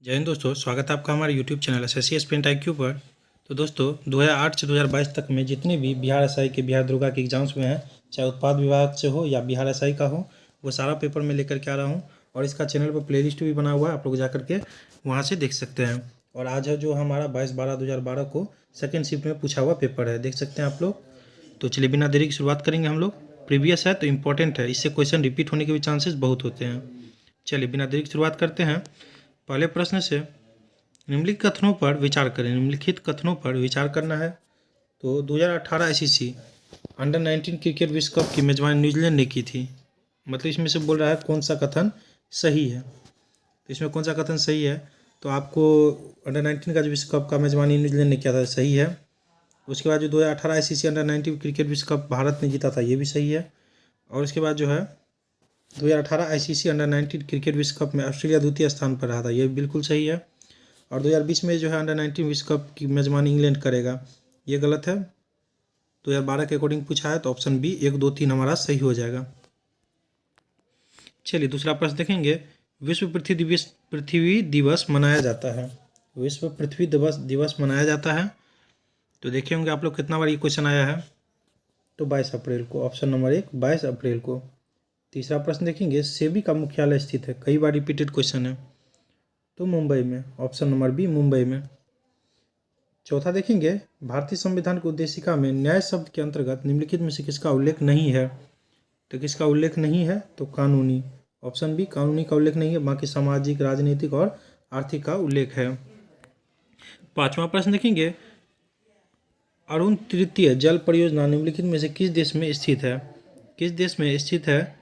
जय हिंद दोस्तों, स्वागत है आपका हमारे YouTube channel SSC aspirant IQ पर। तो दोस्तों 2008 से 2022 तक में जितने भी बिहार एसआई के बिहार दरोगा के एग्जाम्स में हैं, चाहे उत्पाद विभाग से हो या बिहार एसआई का हो, वो सारा पेपर मैं लेकर के आ रहा हूँ। और इसका चैनल पर प्लेलिस्ट भी बना हुआ है, आप लोग जा करके वहाँ से देख सकते हैं। और आज है जो हमारा 22/12/2012 को सेकेंड शिफ्ट में पूछा हुआ पेपर है, देख सकते हैं आप लोग। तो चलिए बिना देरी की शुरुआत करेंगे हम लोग। प्रीवियस है तो इम्पोर्टेंट है, इससे क्वेश्चन रिपीट होने के भी चांसेस बहुत होते हैं। चलिए बिना देरी की शुरुआत करते हैं। पहले प्रश्न से, निम्नलिखित कथनों पर विचार करें। निम्नलिखित कथनों पर विचार करना है। तो 2018 ICC अंडर-19 क्रिकेट विश्व कप की मेजबानी न्यूजीलैंड ने की थी। मतलब इसमें से बोल रहा है कौन सा कथन सही है। तो इसमें कौन सा कथन सही है, तो आपको अंडर-19 का जो विश्व कप का मेजबानी न्यूजीलैंड ने किया था, सही है। उसके बाद जो 2018 ICC अंडर-19 क्रिकेट विश्व कप भारत ने जीता था, ये भी सही है। और उसके बाद जो है 2018 ICC अंडर-19 क्रिकेट विश्व कप में ऑस्ट्रेलिया द्वितीय स्थान पर रहा था, ये बिल्कुल सही है। और 2020 में जो है अंडर-19 विश्व कप की मेजबानी इंग्लैंड करेगा, ये गलत है। 2012 के अकॉर्डिंग पूछा है, तो ऑप्शन बी 1, 2, 3 हमारा सही हो जाएगा। चलिए दूसरा प्रश्न देखेंगे। विश्व पृथ्वी दिवस मनाया जाता है। विश्व पृथ्वी दिवस मनाया जाता है। तो देखे होंगे आप लोग कितना बार ये क्वेश्चन आया है। तो 22 अप्रैल को, ऑप्शन नंबर 1 22 अप्रैल को। तीसरा प्रश्न देखेंगे। सेबी का मुख्यालय स्थित है, कई बार रिपीटेड क्वेश्चन है, तो मुंबई में, ऑप्शन नंबर बी मुंबई में। चौथा देखेंगे। भारतीय संविधान की उद्देशिका में न्याय शब्द के अंतर्गत निम्नलिखित में से किसका उल्लेख नहीं है। तो किसका उल्लेख नहीं है, तो कानूनी, ऑप्शन बी कानूनी का उल्लेख नहीं है, बाकी सामाजिक, राजनीतिक और आर्थिक का उल्लेख है। पांचवा प्रश्न देखेंगे। अरुण तृतीय जल परियोजना निम्नलिखित में से किस देश में स्थित है। किस देश में स्थित है,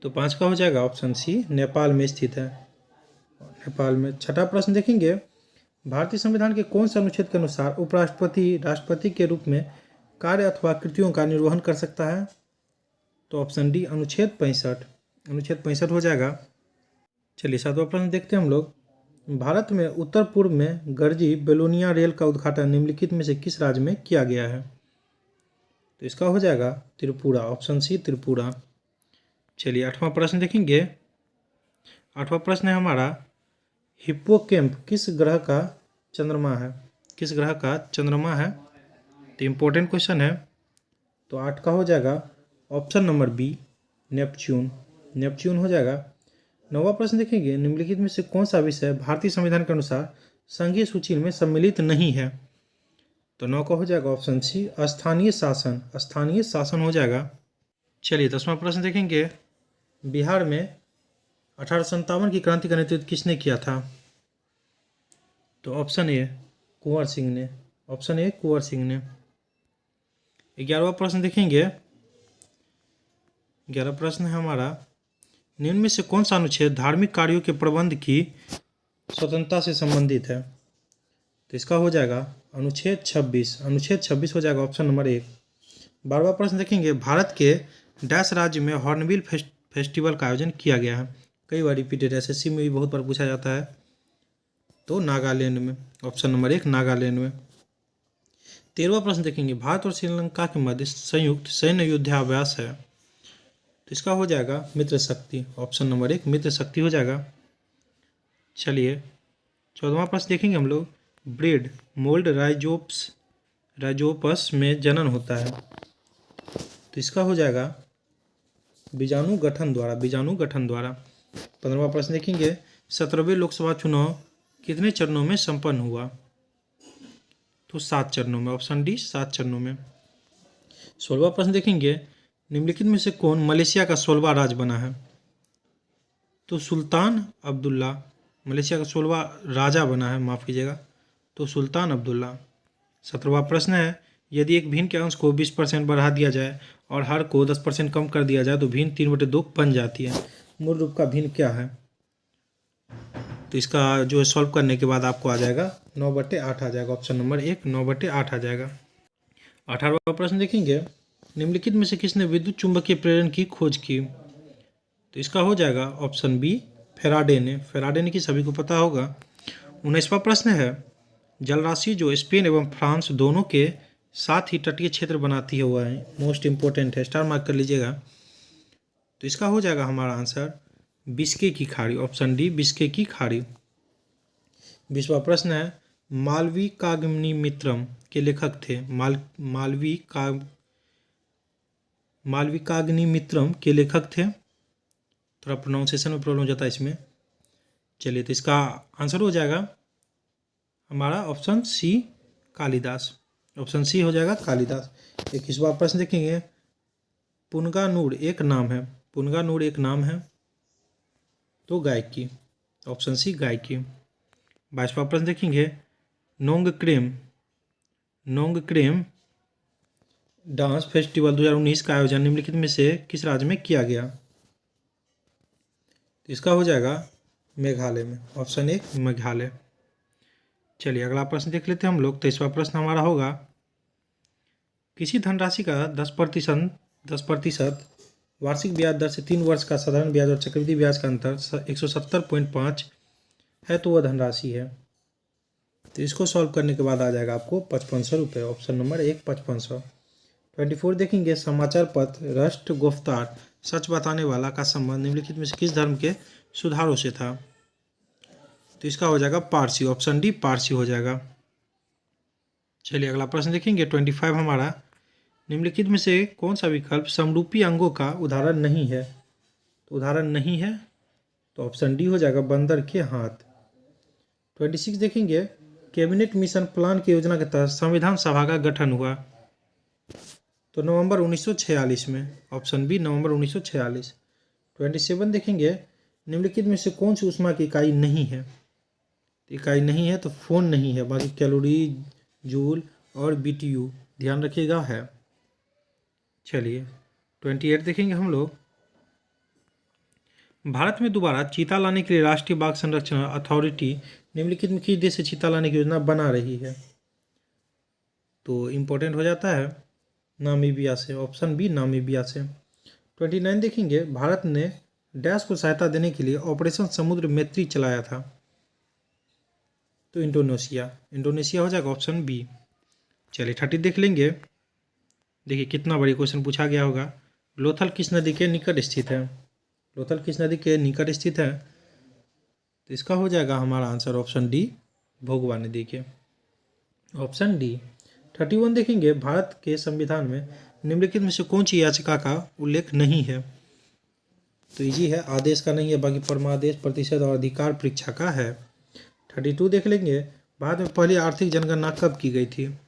तो 5 का हो जाएगा ऑप्शन सी नेपाल में स्थित है, नेपाल में। छठा प्रश्न देखेंगे। भारतीय संविधान के कौन से अनुच्छेद के अनुसार उपराष्ट्रपति राष्ट्रपति के रूप में कार्य अथवा कृतियों का निर्वहन कर सकता है। तो ऑप्शन डी अनुच्छेद 65, अनुच्छेद 65 हो जाएगा। चलिए सातवां प्रश्न देखते हैं हम लोग। भारत में उत्तर पूर्व में गर्जी बेलोनिया रेल का उद्घाटन निम्नलिखित में से किस राज्य में किया गया है। तो इसका हो जाएगा त्रिपुरा, ऑप्शन सी त्रिपुरा। चलिए आठवां प्रश्न देखेंगे। आठवां प्रश्न है हमारा। हिप्पोकैम्प किस ग्रह का चंद्रमा है। किस ग्रह का चंद्रमा है, तो इम्पोर्टेंट क्वेश्चन है। तो 8 का हो जाएगा option number B Neptune, Neptune हो जाएगा। 9वां प्रश्न देखेंगे। निम्नलिखित में से कौन सा विषय भारतीय संविधान के अनुसार संघीय सूची में सम्मिलित नहीं है। तो 9 का हो जाएगा ऑप्शन सी स्थानीय शासन, स्थानीय शासन हो जाएगा। चलिए 10वां प्रश्न देखेंगे। बिहार में 1857 की क्रांति का नेतृत्व किसने किया था। तो ऑप्शन ए कुंवर सिंह ने, ऑप्शन ए कुंवर सिंह ने। 11वां प्रश्न देखेंगे। 11वां प्रश्न है हमारा। निम्न में से कौन सा अनुच्छेद धार्मिक कार्यों के प्रबंध की स्वतंत्रता से संबंधित है। तो इसका हो जाएगा अनुच्छेद 26, अनुच्छेद 26 हो जाएगा ऑप्शन नंबर 1। 12वां प्रश्न देखेंगे। भारत के डैश राज्य में हॉर्नबिल फेस्टिवल का आयोजन किया गया है, कई बार रिपीटेड, एसएससी में भी बहुत बार पूछा जाता है। तो नागालैंड में, ऑप्शन नंबर 1 नागालैंड में। 13वां प्रश्न देखेंगे। भारत और श्रीलंका के मध्य संयुक्त सैन्य युद्धाभ्यास है, तो इसका हो जाएगा मित्र शक्ति, ऑप्शन नंबर 1 मित्र शक्ति हो जाएगा। चलिए 14वां प्रश्न देखेंगे हम लोग। ब्रेड मोल्ड राइजोपस में जनन होता है, तो इसका हो जाएगा बीजाणु गठन द्वारा, बीजाणु गठन द्वारा। 15वां प्रश्न देखेंगे। 17वें लोकसभा चुनाव कितने चरणों में संपन्न हुआ। तो 7 चरणों में, ऑप्शन डी 7 चरणों में। 16वां प्रश्न देखेंगे। निम्नलिखित में से कौन मलेशिया का 16वां राज बना है। तो सुल्तान अब्दुल्ला मलेशिया का 16वां राजा बना है, माफ़ कीजिएगा, तो सुल्तान अब्दुल्ला। 17वां प्रश्न है। यदि एक भिन्न के अंश को 20% बढ़ा दिया जाए और हर को 10% कम कर दिया जाए तो भिन्न 3/2 बन जाती है। मूल रूप का भिन्न क्या है। तो इसका जो है सॉल्व करने के बाद आपको आ जाएगा 9/8 आ जाएगा, ऑप्शन नंबर 1 9/8 आ जाएगा। 18वां प्रश्न देखेंगे। निम्नलिखित में से किसने विद्युत चुंबकीय प्रेरण की खोज की। तो इसका हो जाएगा ऑप्शन बी फेराडे ने, फेराडे ने की सभी को पता होगा। 19वां प्रश्न है। जलराशि जो स्पेन एवं फ्रांस दोनों के साथ ही तटीय क्षेत्र बनाती है, वह है मोस्ट इंपॉर्टेंट है, स्टार मार्क कर लीजिएगा। तो इसका हो जाएगा हमारा आंसर बिस्के की खाड़ी, ऑप्शन डी बिस्के की खाड़ी। 20वां प्रश्न है, मालवी काग्निमित्रम के लेखक थे। मालवी काग्निमित्रम के लेखक थे। थोड़ा प्रोनाउंसिएशन में प्रॉब्लम हो जाता है इसमें। चलिए, तो इसका आंसर हो जाएगा हमारा option C, Kalidas. Option C हो जाएगा कालिदास। 21वां प्रश्न देखेंगे, पुनगानुर एक नाम है। पुनगानुर एक नाम है तो गायकी। ऑप्शन सी, गायकी। 22वां प्रश्न देखेंगे, नोंगक्रेम डांस फेस्टिवल 2019 का आयोजन निम्नलिखित में से किस राज्य में किया गया। तो इसका हो जाएगा मेघालय में। ऑप्शन एक, मेघालय। चलिए, अगला प्रश्न देख लेते हैं हम लोग। 23वां प्रश्न हमारा होगा, किसी धनराशि का 10% वार्षिक ब्याज दर से 3 वर्ष का साधारण ब्याज और चक्रवृद्धि ब्याज का अंतर 170.5 है तो वह धनराशि है। तो इसको सॉल्व करने के बाद आ जाएगा आपको 5500 रुपये। ऑप्शन नंबर एक, 5500। 24 देखेंगे, समाचार पत्र राष्ट्र गुफ्तार सच बताने वाला का संबंध निम्नलिखित में से किस धर्म के सुधारों से था। तो इसका हो जाएगा पारसी। ऑप्शन डी, पारसी हो जाएगा। चलिए, अगला प्रश्न देखेंगे 25 हमारा, निम्नलिखित में से कौन सा विकल्प समरूपी अंगों का उदाहरण नहीं है। तो उदाहरण नहीं है तो ऑप्शन डी हो जाएगा, बंदर के हाथ। 26 देखेंगे, कैबिनेट मिशन प्लान की योजना के तहत संविधान सभा का गठन हुआ। तो नवंबर 1946 में। ऑप्शन बी, नवंबर 1946। 27 देखेंगे, निम्नलिखित में से कौन सी ऊष्मा की इकाई नहीं है। इकाई नहीं है तो फोन नहीं है, बाकी कैलोरी, जूल और बीटीयू ध्यान रखिएगा है। चलिए, 28 देखेंगे हम लोग, भारत में दोबारा चीता लाने के लिए राष्ट्रीय बाघ संरक्षण अथॉरिटी निम्नलिखित में किस देश से चीता लाने की योजना बना रही है। तो इम्पोर्टेंट हो जाता है नामीबिया से। ऑप्शन बी, नामीबिया से। 29 देखेंगे, भारत ने डैश को सहायता देने के लिए ऑपरेशन समुद्र मैत्री चलाया था। तो इंडोनेशिया हो जाएगा। Option B. चलिए, 30 देख लेंगे। देखिए कितना बड़ी क्वेश्चन पूछा गया होगा। लोथल किस नदी के निकट स्थित है। लोथल किस नदी के निकट स्थित है। तो इसका हो जाएगा हमारा आंसर ऑप्शन डी, भोगवा नदी के। Option D. 31 देखेंगे, भारत के संविधान में निम्नलिखित में से कौन सी याचिका का उल्लेख नहीं है। तो इजी है, आदेश का नहीं है, बाकी परमादेश, प्रतिशत और अधिकार परीक्षा का है। 32 देख लेंगे, भारत में पहली आर्थिक जनगणना कब की गई थी।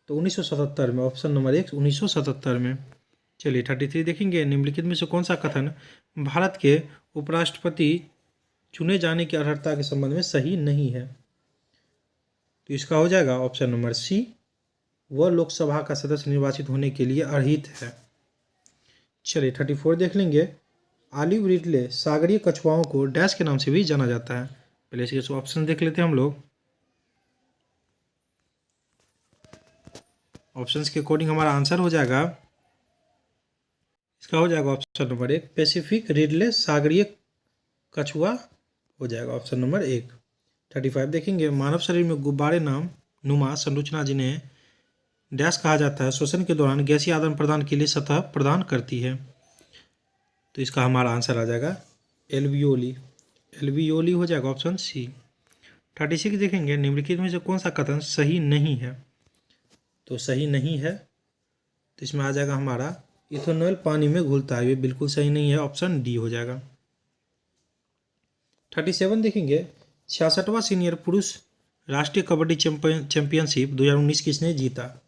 तो 1977 में। ऑप्शन नंबर एक, 1977 में। चलिए, 33 देखेंगे, निम्नलिखित में से कौन सा कथन भारत के उपराष्ट्रपति चुने जाने की अर्हता के संबंध में सही नहीं है। तो इसका हो जाएगा ऑप्शन नंबर सी, वह लोकसभा का सदस्य निर्वाचित होने के लिए अर्हित है। चलिए, 34 देख लेंगे, ऑलिव रिडले सागरीय कछुआओं को डैश के नाम से भी जाना जाता है। पहले इसके ऑप्शन देख लेते हैं हम लोग। ऑप्शंस के अकॉर्डिंग हमारा आंसर हो जाएगा, इसका हो जाएगा ऑप्शन नंबर एक, पैसिफिक रिडले सागरीय कछुआ हो जाएगा ऑप्शन नंबर एक। 35 देखेंगे, मानव शरीर में गुब्बारे नाम नुमा संरचना जिन्हें डैश कहा जाता है श्वसन के दौरान गैसीय आदान प्रदान के लिए सतह प्रदान करती है। तो इसका हमारा आंसर आ जाएगा एल्वियोली। एल्वियोली हो जाएगा ऑप्शन सी। 36 देखेंगे, निम्नलिखित में से कौन सा कथन सही नहीं है। तो सही नहीं है तो इसमें आ जाएगा हमारा इथेनॉल पानी में घुलता है, ये बिल्कुल सही नहीं है। ऑप्शन डी हो जाएगा। 37 देखेंगे, 66वां सीनियर पुरुष राष्ट्रीय कबड्डी चैंपियनशिप 2019 किसने जीता।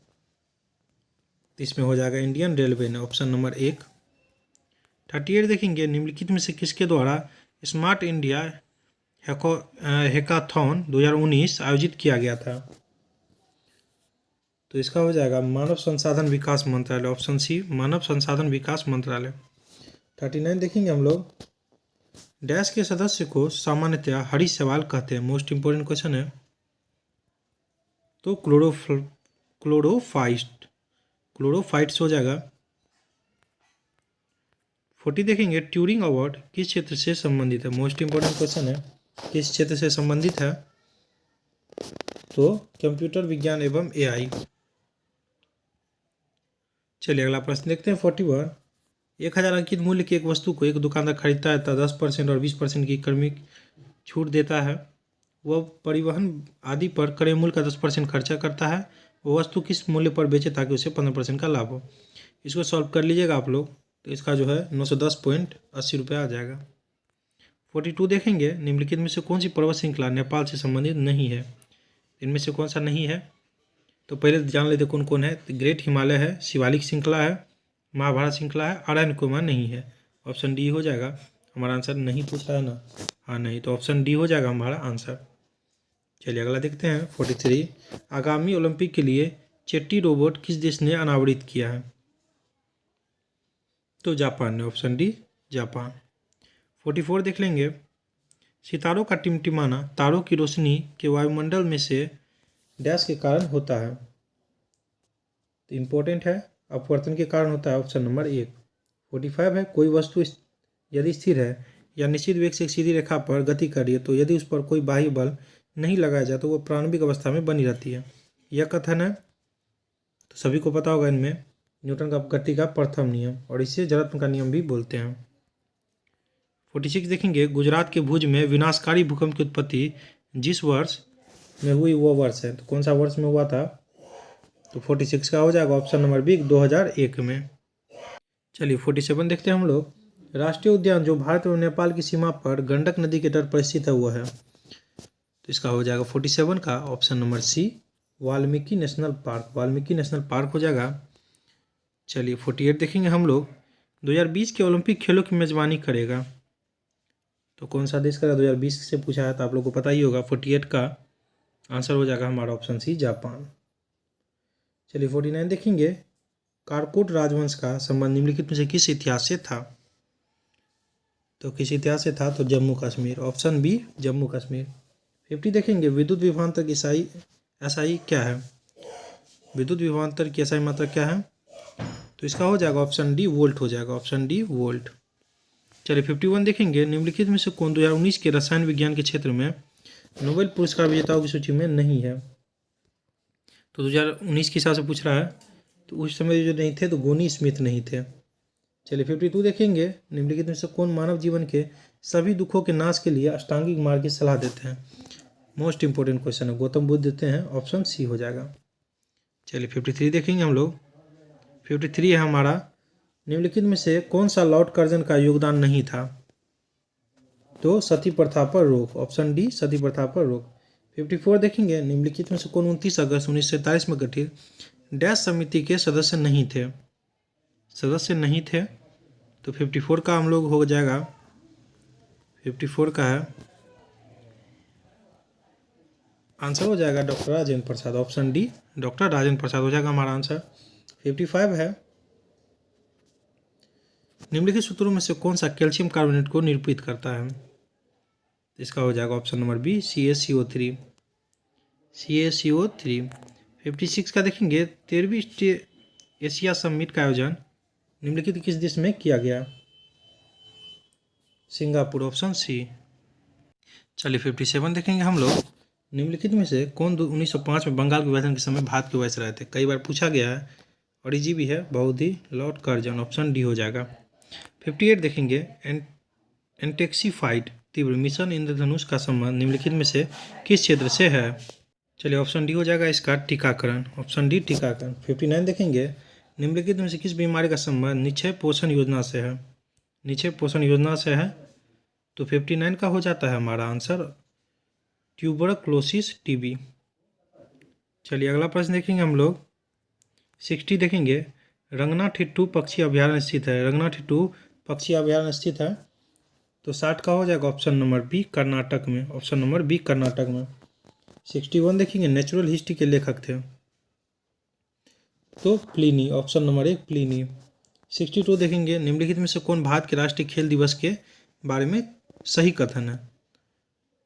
तो इसमें हो जाएगा इंडियन रेलवे ने। ऑप्शन नंबर एक। 38 देखेंगे, निम्नलिखित में से किसके द्वारा स्मार्ट इंडिया हैकाथॉन 2019 आयोजित किया गया था। तो इसका हो जाएगा मानव संसाधन विकास मंत्रालय। ऑप्शन सी, मानव संसाधन विकास मंत्रालय। 39 देखेंगे हम लोग, डैश के सदस्य को सामान्यतया हरी सवाल कहते हैं। मोस्ट इंपोर्टेंट क्वेश्चन है। तो क्लोरोफाइट्स हो जाएगा। 40 देखेंगे, ट्यूरिंग अवार्ड किस क्षेत्र से संबंधित है। मोस्ट इंपोर्टेंट क्वेश्चन है, किस क्षेत्र से संबंधित है। तो कंप्यूटर विज्ञान एवं एआई। चलिए, अगला प्रश्न देखते हैं। 41, 1000 अंकित मूल्य की एक वस्तु को एक दुकानदार खरीदता है तथा 10% और 20% की क्रमिक छूट देता है। वह परिवहन आदि पर क्रय मूल्य का 10% खर्चा करता है। वो वस्तु किस मूल्य पर बेचे ताकि उसे 15% का लाभ हो। इसको सॉल्व कर लीजिएगा आप लोग, तो इसका जो है 910.80 रुपये आ जाएगा। 42 देखेंगे, निम्नलिखित में से कौन सी पर्वत श्रृंखला नेपाल से संबंधित नहीं है। इनमें से कौन सा नहीं है, तो पहले जान लेते कौन कौन है। तो ग्रेट हिमालय है, शिवालिक श्रृंखला है, महाभारत श्रृंखला है, अराण्यकुमार नहीं है। ऑप्शन डी हो जाएगा हमारा आंसर। नहीं पूछा है ना, हाँ नहीं, तो ऑप्शन डी हो जाएगा हमारा आंसर। चलिए अगला देखते हैं 43। आगामी ओलंपिक के लिए चेट्टी रोबोट किस देश ने अनावरित किया है, तो जापान ने। Option D Japan. 44 देख लेंगे, सितारों का टिमटिमाना तारों की रोशनी के वायुमंडल में से डैश के कारण होता है, तो इम्पोर्टेंट है, अपवर्तन के कारण होता है। Option number 1। 45 है, कोई वस्तु यदि स्थिर है या निश्चित वेग से एक सीधी रेखा पर गति कर रही है तो यदि उस पर कोई बाह्य बल नहीं लगाया जाए तो वो प्रारंभिक अवस्था में बनी रहती है। यह कथन है, तो सभी को पता होगा, इनमें न्यूटन का गति का प्रथम नियम, और इसे जड़त्व का नियम भी बोलते हैं। 46 देखेंगे, गुजरात के भुज में विनाशकारी भूकंप की उत्पत्ति जिस वर्ष में हुई वो वर्ष है, तो कौन सा वर्ष में हुआ था, तो 46 का हो जाएगा ऑप्शन नंबर बी 2001 में। चलिए 47 देखते हैं हम लोग। राष्ट्रीय उद्यान जो भारत और नेपाल की सीमा पर गंडक नदी के तट पर स्थित है वो है, तो इसका हो जाएगा 47 का option number C Valmiki national park. Valmiki national park हो जाएगा। चलिए 48 देखेंगे हम लोग, 2020 के ओलंपिक खेलों की मेजबानी करेगा, तो कौन सा देश करेगा, 2020 से पूछा है तो आप लोग को पता ही होगा। 48 का आंसर हो जाएगा हमारा ऑप्शन सी जापान। चलिए 49 देखेंगे, कारकोट राजवंश का संबंध निम्नलिखित में से किस इतिहास से था, तो किस इतिहास से था, तो जम्मू कश्मीर। Option B Jammu Kashmir. 50 देखेंगे, विद्युत विभवांतर की एसआई क्या है, विद्युत विभवांतर की एसआई मात्रा क्या है, तो इसका हो जाएगा ऑप्शन डी वोल्ट हो जाएगा। Option D volt. चलिए 51 देखेंगे, निम्नलिखित में से कौन 2019 के रसायन विज्ञान के क्षेत्र में नोबेल पुरस्कार विजेताओं की सूची में नहीं है, तो 2019 के हिसाब से पूछ रहा है, तो उस समय जो नहीं थे तो गोनी स्मिथ नहीं थे। चलिए 52 देखेंगे, निम्नलिखित में से कौन मानव जीवन के सभी दुखों के नाश के लिए अष्टांगिक मार्ग की सलाह देते हैं। मोस्ट इंपॉर्टेंट क्वेश्चन है, गौतम बुद्ध देते हैं, ऑप्शन सी हो जाएगा। चलिए 53 देखेंगे हम लोग। 53 है हमारा, निम्नलिखित में से कौन सा लॉर्ड कर्जन का योगदान नहीं था, तो सती प्रथा पर रोक। ऑप्शन डी सती प्रथा पर रोक। 54 देखेंगे, निम्नलिखित में से कौन 29 अगस्त 1947 में गठित डैश समिति के सदस्य नहीं थे, तो 54 का हम लोग हो जाएगा, 54 का है आंसर हो जाएगा doctor Rajendra Prasad. Option D doctor Rajendra Prasad हो जाएगा हमारा आंसर। 55 है, निम्नलिखित सूत्रों में से कौन सा कैल्शियम कार्बोनेट को निरूपित करता है, इसका हो जाएगा ऑप्शन नंबर बी CaCO3। 56 का देखेंगे, 13वीं एशिया समिट का आयोजन निम्नलिखित किस देश में किया गया, सिंगापुर। Option C. चलिए 57 देखेंगे हम लोग, निम्नलिखित में से कौन 1905 में बंगाल के विभाजन के समय भारत के वायसराय थे, कई बार पूछा गया है और इजी भी है बहुत ही, लॉर्ड कर्जन। ऑप्शन डी हो जाएगा। 58 देखेंगे, एंटेक्सीफाइड तीव्र मिशन इंद्रधनुष का संबंध निम्नलिखित में से किस क्षेत्र से है, चलिए ऑप्शन डी हो जाएगा इसका टीकाकरण। ऑप्शन डी टीकाकरण। 59 देखेंगे, निम्नलिखित में से किस बीमारी का संबंध निक्षय पोषण योजना से है, निक्षय पोषण योजना से है, तो 59 का हो जाता है हमारा आंसर ट्यूबरक्लोसिस टीबी। चलिए अगला प्रश्न देखेंगे हम लोग। 60 देखेंगे, रंगनाथिट्टू पक्षी अभ्यारण्य स्थित है, रंगनाथिट्टू पक्षी अभ्यारण्य स्थित है, तो 60 का हो जाएगा ऑप्शन नंबर बी कर्नाटक में। ऑप्शन नंबर बी कर्नाटक में। 61 देखेंगे, नेचुरल हिस्ट्री के लेखक थे, तो प्लिनी। Option number 1 Pliny. 62 देखेंगे, निम्नलिखित में से कौन भारत के राष्ट्रीय खेल दिवस के बारे में सही कथन है,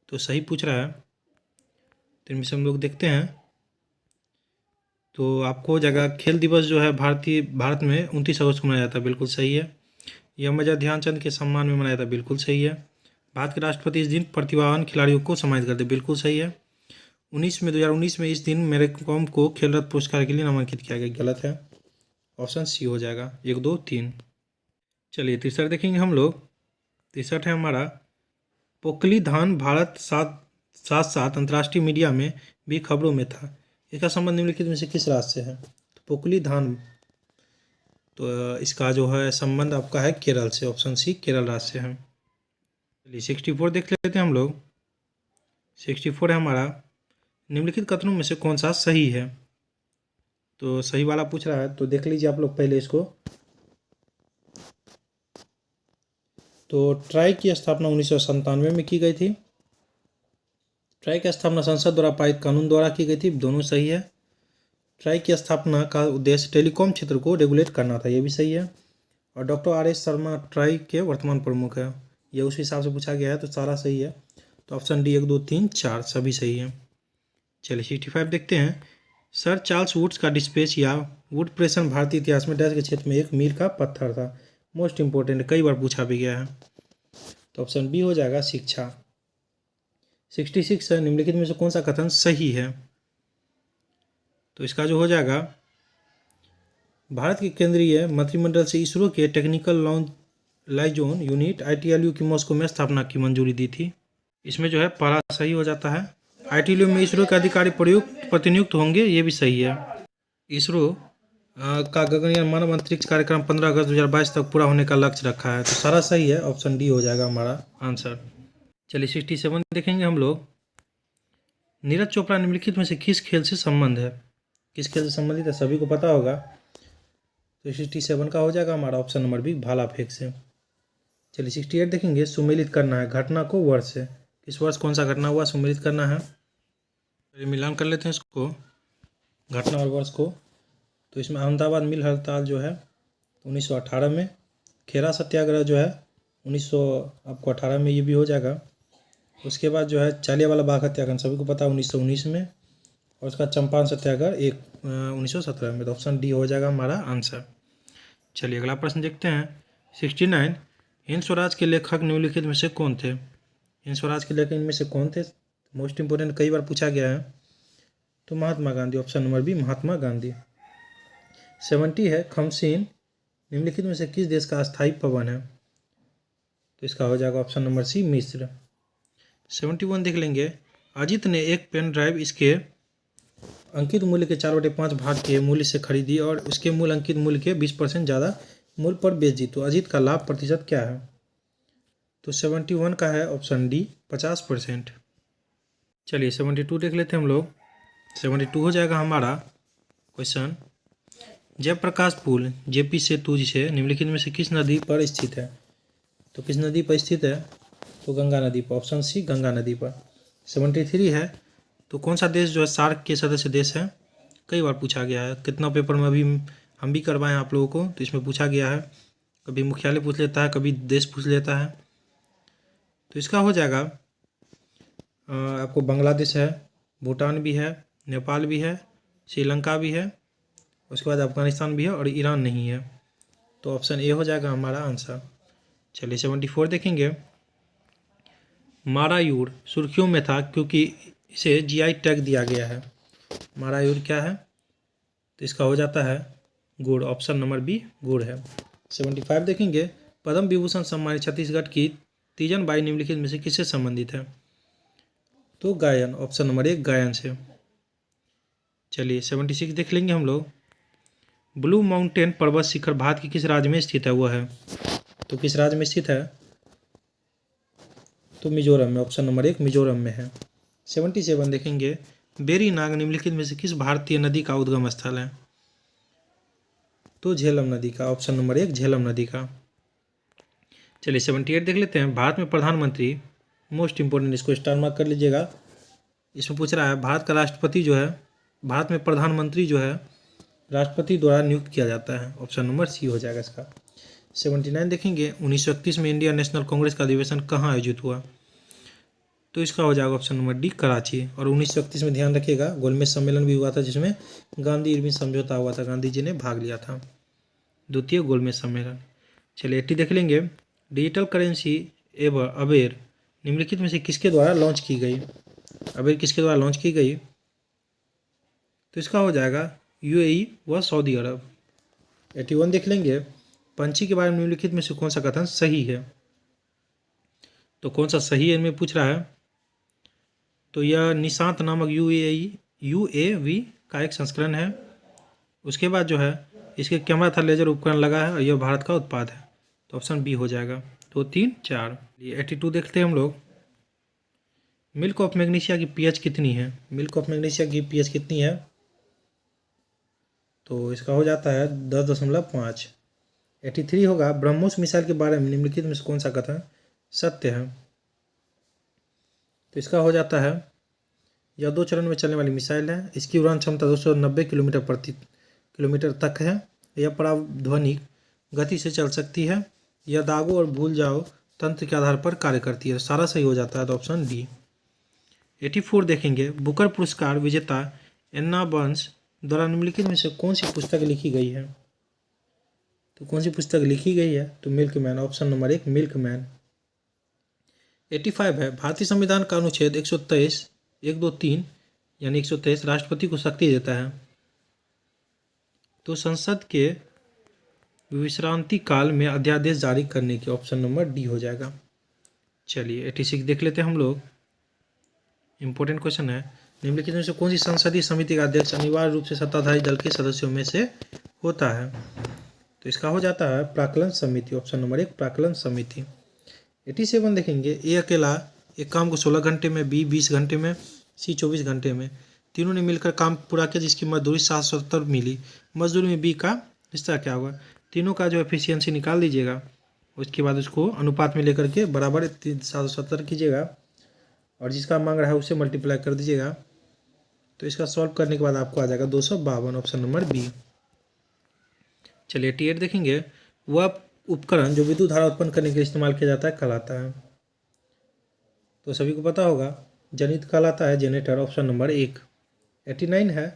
तो सही पूछ रहा है, तो इनमें से हम लोग देखते हैं, तो आपको हो जाएगा खेल दिवस जो है भारत में 29 अगस्त को मनाया जाता है, बिल्कुल सही है। यह मेजर ध्यानचंद के सम्मान में मनाया जाता है, बिल्कुल सही है। भारत के राष्ट्रपति इस दिन प्रतिभावान खिलाड़ियों को सम्मानित करते हैं, बिल्कुल सही है। 2019 में इस दिन मेरे कॉम को खेल रत्न पुरस्कार के लिए नामांकित किया गया, गलत है। ऑप्शन सी हो जाएगा 1 2 3। चलिए 63 देखेंगे हम लोग। 63 है हमारा, पोकली धान भारत साथ साथ अंतर्राष्ट्रीय मीडिया में भी खबरों में था। इसका संबंध निम्नलिखित में से किस राज्य से है? तो पोकली धान, तो इसका जो है संबंध आपका है केरल से, ऑप्शन सी केरल राज्य से है। चलिए 64 देख लेते हैं हम लोग। 64 है हमारा, निम्नलिखित कथनों में से कौन सा सही है? तो सही वाला पूछ रहा है, तो देख लीजिए आप लोग पहले इसको। तो ट्राई की स्थापना 1997 में की गई थी। ट्राई की स्थापना संसद द्वारा पारित कानून द्वारा की गई थी, दोनों सही है। ट्राई की स्थापना का उद्देश्य टेलीकॉम क्षेत्र को रेगुलेट करना था, ये भी सही है। और डॉक्टर आर.एस. शर्मा ट्राई के वर्तमान प्रमुख है, ये उस हिसाब से पूछा गया है, तो सारा सही है। तो ऑप्शन डी 1, 2, 3, 4 सभी सही है। चलिए 65 देखते हैं। सर चार्ल्स वुड्स का डिस्पेच या वुड प्रेशन भारतीय इतिहास में डैश के क्षेत्र में एक मील का पत्थर था। मोस्ट इंपॉर्टेंट, कई बार पूछा भी गया है। तो ऑप्शन बी हो जाएगा शिक्षा। 66 है, निम्नलिखित में से कौन सा कथन सही है? तो इसका जो हो जाएगा, भारत के केंद्रीय मंत्रिमंडल से इसरो के टेक्निकल लॉन्च लाइजोन यूनिट ITLU की मॉस्को में स्थापना की मंजूरी दी थी। इसमें जो है पहला सही हो जाता है। ITLU में इसरो के अधिकारी प्रतिनियुक्त होंगे, ये भी सही है। इसरो का गगनयान मानव अंतरिक्ष कार्यक्रम 15 अगस्त 2022 तक पूरा होने का लक्ष्य रखा है, तो सारा सही है। ऑप्शन डी हो जाएगा हमारा आंसर। चलिए 67 देखेंगे हम लोग। नीरज चोपड़ा निम्नलिखित में से किस खेल से संबंध है? किस खेल से संबंधित है, सभी को पता होगा। तो 67 का हो जाएगा हमारा ऑप्शन नंबर बी, भाला फेंक से। चलिए 68 देखेंगे। सुमेलित करना है घटना को वर्ष से, किस वर्ष कौन सा घटना हुआ, सुमेलित करना है। चलिए मिलान कर लेते हैं इसको, घटना और वर्ष को। तो इसमें अहमदाबाद मिल हड़ताल जो है 1918 में, खेरा सत्याग्रह जो है 1918 में, ये भी हो जाएगा। उसके बाद जो है जालियांवाला बाग हत्याकांड सभी को पता है 1919 में, और उसका चंपारण सत्याग्रह 1917 में। तो ऑप्शन डी हो जाएगा हमारा आंसर। चलिए अगला प्रश्न देखते हैं। 69 हिंद स्वराज के लेखक निम्नलिखित में से कौन थे? हिंद स्वराज के लेखक इनमें से कौन थे? मोस्ट इंपोर्टेंट, कई बार पूछा गया है। तो Mahatma Gandhi, option number B Mahatma Gandhi. 70 है खमसीन निम्नलिखित में से किस देश का अस्थायी भवन है? तो इसका हो जाएगा ऑप्शन नंबर सी मिस्र। 71 देख लेंगे। अजित ने एक पेन ड्राइव इसके अंकित मूल्य के 4/5 भाग के मूल्य से खरीदी और उसके मूल अंकित मूल्य के 20% ज़्यादा मूल्य पर बेच दी, तो अजित का लाभ प्रतिशत क्या है? तो 71 का है ऑप्शन डी 50%। चलिए 72 देख लेते हैं हम लोग। 72 हो जाएगा हमारा क्वेश्चन। जयप्रकाश पुल जेपी सेतु जिसे निम्नलिखित में से किस नदी पर स्थित है? तो किस नदी पर स्थित है? तो गंगा नदी पर, ऑप्शन सी गंगा नदी पर। 73 है। तो कौन सा देश जो है सार्क के सदस्य देश है? कई बार पूछा गया है, कितना पेपर में अभी हम भी करवाएं आप लोगों को, तो इसमें पूछा गया है। कभी मुख्यालय पूछ लेता है, कभी देश पूछ लेता है। तो इसका हो जाएगा आपको बांग्लादेश है, भूटान भी है, नेपाल भी है, श्रीलंका भी है, उसके बाद अफगानिस्तान भी है और ईरान नहीं है। तो ऑप्शन ए हो जाएगा हमारा आंसर। चलिए 74 देखेंगे। मारायूर सुर्खियों में था क्योंकि इसे GI टैग दिया गया है। मारायूर क्या है? तो इसका हो जाता है गुड़, ऑप्शन नंबर बी गुड़ है। 75 देखेंगे। पद्म विभूषण सम्मानित छत्तीसगढ़ की तीजन बाई निम्नलिखित में से किससे संबंधित है? तो गायन, ऑप्शन नंबर 1 गायन से। चलिए 76 देख लेंगे हम लोग। ब्लू माउंटेन पर्वत शिखर भारत के किस राज्य में स्थित है? वह है, तो किस राज्य में स्थित है? तो मिजोरम में, ऑप्शन नंबर 1 मिजोरम में है। 77 देखेंगे। बेरी नाग निम्नलिखित में से किस भारतीय नदी का उद्गम स्थल है? तो झेलम नदी का, ऑप्शन नंबर 1 झेलम नदी का। चलिए 78 देख लेते हैं। भारत में प्रधानमंत्री, मोस्ट इंपोर्टेंट, इसको स्टार मार्क कर लीजिएगा। इसमें पूछ रहा है भारत का राष्ट्रपति जो है, भारत में प्रधानमंत्री जो है राष्ट्रपति द्वारा नियुक्त किया जाता है, ऑप्शन नंबर सी हो जाएगा इसका। 79 देखेंगे। 1931 में इंडियन नेशनल कांग्रेस का अधिवेशन कहाँ आयोजित हुआ? तो इसका हो जाएगा ऑप्शन नंबर डी कराची। और 1931 में ध्यान रखिएगा गोलमेज सम्मेलन भी हुआ था जिसमें गांधी इरविन समझौता हुआ था, गांधी जी ने भाग लिया था, द्वितीय गोलमेज सम्मेलन। चलिए 80 देख लेंगे। डिजिटल करेंसी अबेर निम्नलिखित में से किसके द्वारा लॉन्च की गई? अबेर किसके द्वारा लॉन्च की गई? तो इसका हो जाएगा UAE व सऊदी अरब। 81 देख लेंगे। पंछी के बारे में निम्नलिखित में से कौन सा कथन सही है? तो कौन सा सही है इनमें पूछ रहा है। तो यह निशांत नामक UAV का एक संस्करण है। उसके बाद जो है इसके कैमरा था लेजर उपकरण लगा है और यह भारत का उत्पाद है। तो ऑप्शन बी हो जाएगा। तो 3, 4। ये 82 देखते हैं हम लोग। मिल्क ऑफ मैग्नीशिया की पीएच कितनी है? मिल्क ऑफ मैग्नीशिया की पीएच कितनी है? तो इसका हो जाता है 10.5। 83 होगा। ब्रह्मोस मिसाइल के बारे में निम्नलिखित में से कौन सा कथन सत्य है? तो इसका हो जाता है यह 2 चरण में चलने वाली मिसाइल है। इसकी उड़ान क्षमता 290 किलोमीटर तक है। यह पराध्वनिक गति से चल सकती है। यह दागों और भूल जाओ तंत्र के आधार पर कार्य करती है। सारा सही हो जाता है। तो ऑप्शन डी। 84 देखेंगे। बुकर पुरस्कार विजेता एन्ना बर्न्स द्वारा निम्नलिखित में से कौन सी पुस्तक लिखी गई है? तो कौन सी पुस्तक लिखी गई है? तो मिल्कमैन। Option number 1 milkman. 85 है। भारतीय संविधान का अनुच्छेद 123 1, 2, 3 यानी 123 राष्ट्रपति को शक्ति देता है। तो संसद के विश्रांति काल में अध्यादेश जारी करने की। ऑप्शन नंबर डी हो जाएगा। चलिए 86 देख लेते हैं हम लोग। इंपॉर्टेंट क्वेश्चन है। निम्नलिखित में से कौन सी संसदीय समिति का अध्यक्ष अनिवार्य रूप से सत्ताधारी दल के सदस्यों में से होता है? तो इसका हो जाता है प्राक्कलन समिति। ऑप्शन नंबर 1 प्राक्कलन समिति। 87 देखेंगे। ए अकेला एक काम को 16 घंटे में, बी 20 घंटे में, सी 24 घंटे में तीनों ने मिलकर काम पूरा किया जिसकी मजदूरी 770 मिली। मजदूरी में बी का हिस्सा क्या होगा? तीनों का जो एफिशिएंसी निकाल दीजिएगा। उसके बाद उसको अनुपात में लेकर के बराबर 770 कीजिएगा और जिसका मांग रहा है उसे मल्टीप्लाई कर दीजिएगा। तो इसका सॉल्व करने के बाद आपको आ जाएगा 252। Option number B. चलिए 88 देखेंगे। वह उपकरण जो विद्युत धारा उत्पन्न करने के लिए इस्तेमाल किया जाता है कहलाता है? तो सभी को पता होगा जनित कहलाता है जेनरेटर। Option number 1। 89 है।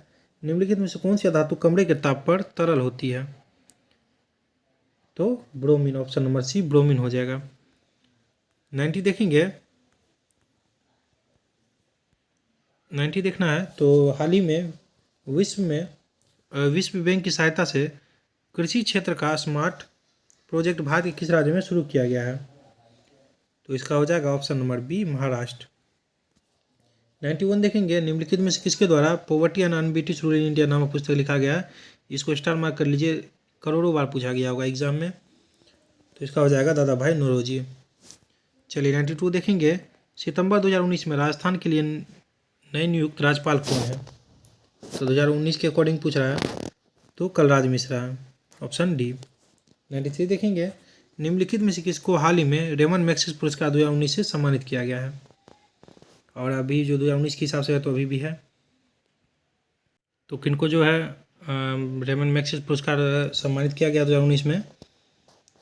निम्नलिखित में से कौन सी धातु कमरे के ताप पर तरल होती है? तो bromine. Option number C bromine हो जाएगा। 90 देखेंगे। 90 देखना है। तो हाल ही में विश्व बैंक की सहायता से कृषि क्षेत्र का स्मार्ट प्रोजेक्ट भारत के किस राज्य में शुरू किया गया है? तो इसका हो जाएगा ऑप्शन नंबर बी महाराष्ट्र। 91 देखेंगे। निम्नलिखित में से किसके द्वारा poverty and unBritish rule in India नामक पुस्तक लिखा गया है? इसको स्टार मार्क कर लीजिए, करोड़ों बार पूछा गया होगा एग्जाम में। तो इसका हो जाएगा दादा भाई नौरोजी। चलिए 92 देखेंगे। सितंबर 2019 में राजस्थान के लिए नए नियुक्त राज्यपाल कौन है? तो 2019 के अकॉर्डिंग पूछ रहा है तो कलराज मिश्रा है। Option D. 93 देखेंगे। निम्नलिखित में से किसको हाल ही में रेमन मैग्सेसे पुरस्कार 2019 से सम्मानित किया गया है? और अभी जो 2019 के हिसाब से है तो अभी भी है। तो किनको जो है रेमन मैग्सेसे पुरस्कार सम्मानित किया गया 2019 में?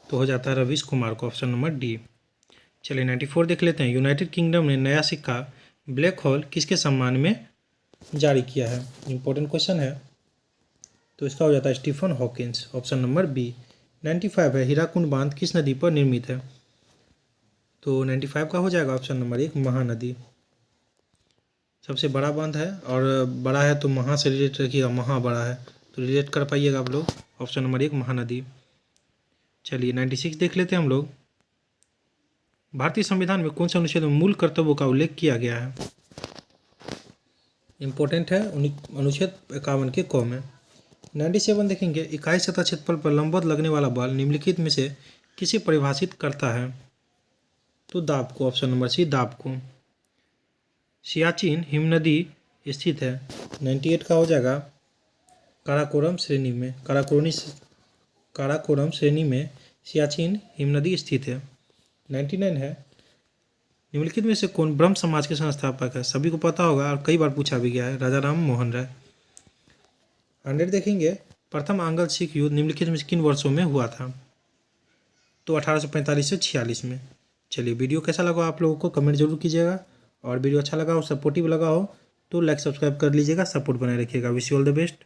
तो हो जाता है रवीश कुमार को। Option number D. चलिए 94 देख लेते हैं। यूनाइटेड किंगडम ने नया सिक्का ब्लैक होल किसके सम्मान में जारी किया है? इंपॉर्टेंट क्वेश्चन है। तो इसका हो जाता है Stephen Hawkins. Option number B. 95 है। हीराकुंड बांध किस नदी पर निर्मित है? तो 95 का हो जाएगा ऑप्शन नंबर 1 महानदी। सबसे बड़ा बांध है और बड़ा है तो महा से रिलेट रखिएगा, महा बड़ा है तो रिलेट कर पाइएगा आप लोग। Option number 1 Mahanadi. चलिए 96 देख लेते हैं हम लोग। भारतीय संविधान में कौन से अनुच्छेद में मूल कर्तव्यों का उल्लेख किया गया है? इंपॉर्टेंट है। अनुच्छेद 51 के क में। 97 देखेंगे। इकाई सतह क्षेत्रफल पर लंबवत लगने वाला बल निम्नलिखित में से किसे परिभाषित करता है? तो दाब को। ऑप्शन नंबर सी दाब को। सियाचिन हिमनदी स्थित है। 98 का हो जाएगा काराकोरम श्रेणी में। काराकोरम श्रेणी में सियाचिन हिमनदी स्थित है। 99 है। निम्नलिखित में से कौन ब्रह्म समाज के संस्थापक है? सभी को पता होगा और कई बार पूछा भी गया है, राजा राम मोहन राय। 100 देखेंगे। प्रथम आंग्ल सिख युद्ध निम्नलिखित में से किन वर्षों में हुआ था? तो 1845 से 46 में। चलिए वीडियो कैसा लगा आप लोगों को कमेंट जरूर कीजिएगा और वीडियो अच्छा लगा हो, सपोर्टिव लगा हो तो लाइक सब्सक्राइब कर लीजिएगा, सपोर्ट बनाए रखिएगा। Wish you all the best.